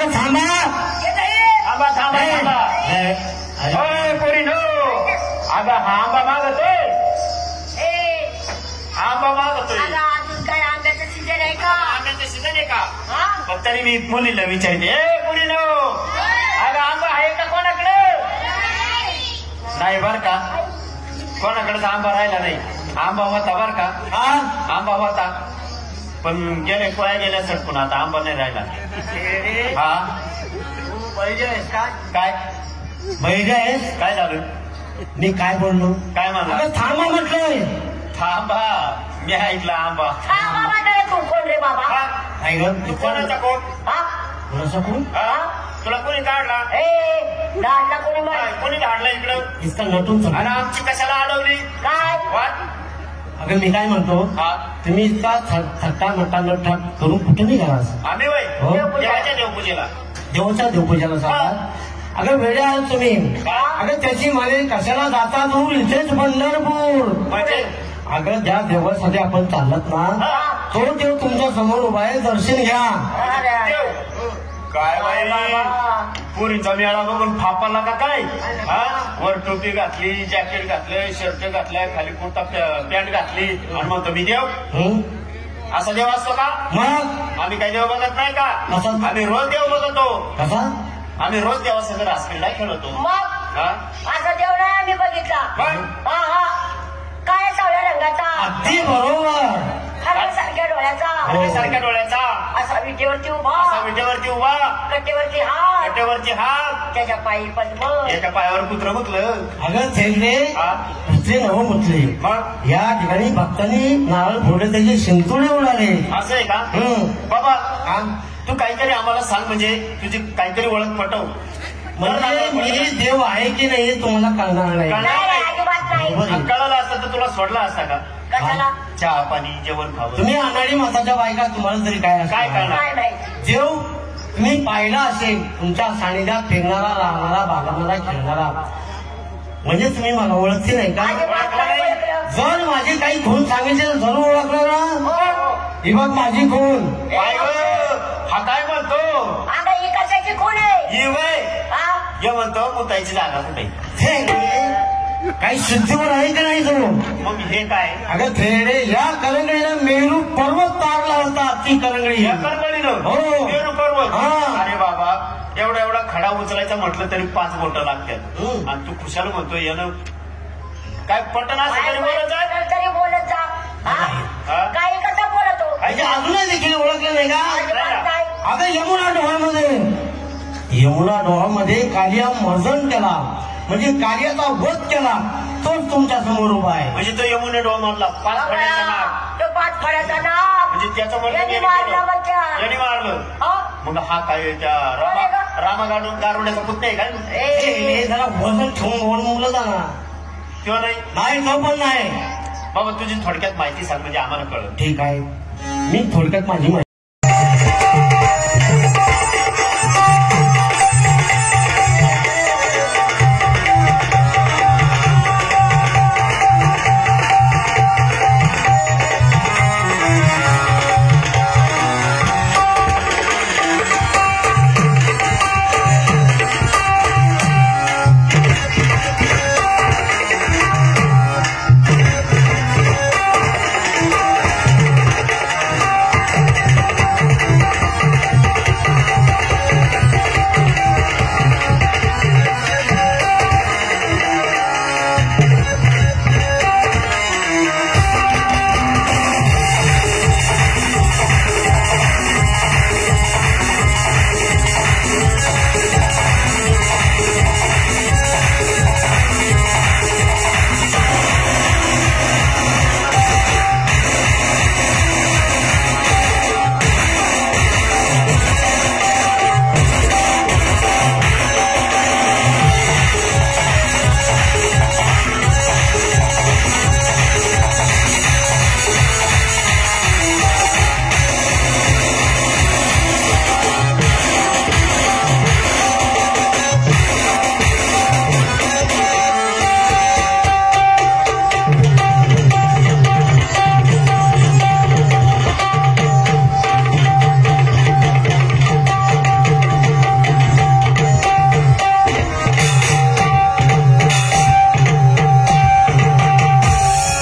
अगं थांबा थांबा थांबा थांबा. होय पोरीनो, अगं हा आंबा मागतोय, आंबा मागतोय. अजून काय आंब्याचं सीजन आहे का? आंब्याचं सीजन आहे का? पण तरी मी मुलीला विचारते, ए पोरीनो, अगं आंबा आहे का कोणाकडे? नाही बर का, कोणाकडेच आंबा राहिला नाही. आंबा होता बर का, आंबा होता, पण गेले कोया गेल्या सटकून, आता आंबा नाही राहिला. हा बैजा आहेस काय? काय बैजा आहेस? काय झालं? मी काय बोललो? काय म्हणला? अगं थांबा म्हटलंय. थांबा, मी ऐकला आंबा. तू कोण रे बाबा? हा? कोणाचा कोण? कोणाचा कोण? तुला कोणी काढला? डाळला कोणी काय, कोणी काढला इकडं? इसका नटून आणि आमची कशाला अडवली? काय वाट. अगं मी काय म्हणतो, हा, तुम्ही इतका थट्टा मट्टा नट्टा करून कुठे निघाला? आम्ही वय हो. देवाच्या देवपूजेला. देवाच्या देवपूजाला सांगा. अगं वेड्या आहात तुम्ही. अगं त्याची माने कशाला जाता दूर, इथेच पंढरपूर. म्हणजे अगं ज्या देवासाठी आपण चालत ना, तो देव तुमच्या समोर उभा आहे, दर्शन घ्या. देव काय बाई, पुरीचा मेळा बघून फापाला का काय? हा, वर टोपी घातली, जॅकेट घातलं, शर्ट घातलाय, खाली कुर्ता पॅन्ट घातली, आणि म्हणतो मी देव. असा देव असतो का? मग आम्ही काही देव बघत नाही का? आम्ही रोज देव बघतो. कसा? आम्ही रोज देवासंग रासक्रीडा खेळतो. मग हा, असा देव नाही आम्ही बघितला. मग हा हा, काय सावळ्या रंगाचा, अगदी बरोबर. सारख्या डोळ्याचा, सारख्या डोळ्याचा, असा विटेवरती उभा, असा विटेवरती उभा, कट्टेवरती हात, कट्ट्यावरती हात, त्याच्या पायी पद्म, याच्या पायावर कुत्र मुतलं. अगं थेरडे हा, कुठले नव म्हटले. मग या ठिकाणी भक्तांनी नारळ फोडले, त्याचे शिंतोडे उडाले. असं आहे का? बाबा, तू काहीतरी आम्हाला सांग, म्हणजे तुझी काहीतरी ओळख पटव. म्हणजे मी देव आहे की नाही हे तुम्हाला कळणार नाही. नाही अजिबात नाही. कळालं असतं तर तुला सोडला असता का? कशाला? चहा पाणी जेवण खावं. तुम्ही अनाडी मताच्या बायका, तुम्हाला तरी काय काय करणार? काय नाही. देव तुम्ही पाहिला असेल, तुमच्या सानिध्यात फिरणारा, राहणारा, बागडणारा, खेळणारा, म्हणजे तुम्ही मला ओळखते नाही का? अजिबात नाही ओळखलं. जर माझी काही खून सांगितली तर जरूर ओळखलं ना. ही बघ माझी खून. काय गं? हा काय म्हणतो? आता ही कशाची खूण आहे? ये वय हा? ये म्हणतो मुतायची जागा कुठे? काही शुद्धीवर आहे का नाही तुम्ही? मग हे काय? अगं थेरडे, या करंगळीनं मेरू पर्वत तारला होता. ती करंगळी या करगळीनं? हो. मेरू पर्वत? हा. अरे बाबा, एवढा एवढा खडा उचलायचा म्हटलं तरी 5 बोटं लागतात. आणि तू खुशाल म्हणतो यानं काय पटना असं तरी बोलत आहे. तरी बोलत जा. हा? काही कसा बोलतो? म्हणजे अजूनही देखील ओळखलं नाही का? अजिबात नाही. अगं यमुना डोहामध्ये कार्या मर्जन केला, म्हणजे कार्याचा वध केला, तोच तुमच्या समोर उभा आहे. म्हणजे तो यमुने डोमातला 5 फड्याचा नाग, तो 5 फड्याचा नाग म्हणजे त्याचं म्हणणं यांनी मारला बच्चा. यांनी मारलं. मग हा काय त्या रामा गारुड्याचा पुत्र आहे काय? जरा वजन ठेवून बोल मुलं जाणार किंवा नाही? नाही, तो पण नाही. बाबा तुझी थोडक्यात माहिती सांग, म्हणजे आम्हाला कळलं. ठीक आहे, मी थोडक्यात माझी